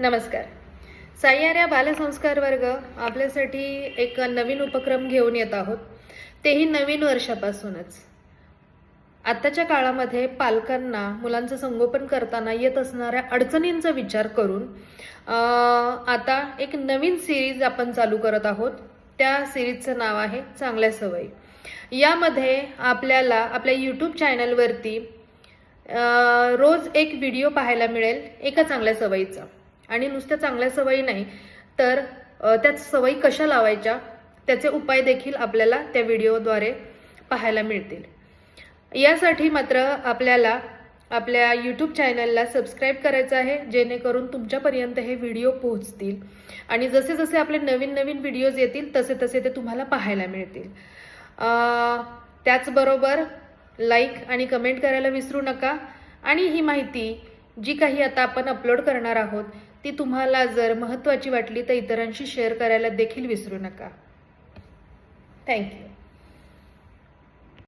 नमस्कार. सह्याद्री बालसंस्कार वर्ग आपल्यासाठी एक नवीन उपक्रम घेऊन येत आहोत, तेही नवीन वर्षापासूनच. आताच्या काळामध्ये पालकांना मुलांचं संगोपन करताना येत असणाऱ्या अडचणींचा विचार करून आता एक नवीन सिरीज आपण चालू करत आहोत. त्या सिरीजचं नाव आहे चांगल्या सवयी. यामध्ये आपल्याला आपल्या यूट्यूब चॅनलवरती रोज एक व्हिडिओ पाहायला मिळेल एका चांगल्या सवयीचा. आणि नुसत्या चांगल्या सवयी नाही तर त्या सवयी कशा लावायच्या त्याचे उपाय देखील आपल्याला त्या व्हिडिओद्वारे पाहायला मिळतील. यासाठी मात्र आपल्याला आपल्या यूट्यूब चॅनलला सबस्क्राईब करायचं आहे, जेणेकरून तुमच्यापर्यंत हे व्हिडिओ पोहोचतील आणि जसे जसे आपले नवीन नवीन व्हिडिओज येतील तसे तसे ते तुम्हाला पाहायला मिळतील. त्याचबरोबर लाईक आणि कमेंट करायला विसरू नका. आणि ही माहिती जी काही आता आपण अपलोड करणार आहोत ती तुम्हाला जर महत्त्वाची वाटली तर इतरांशी शेअर करायला देखील विसरू नका. थँक्यू.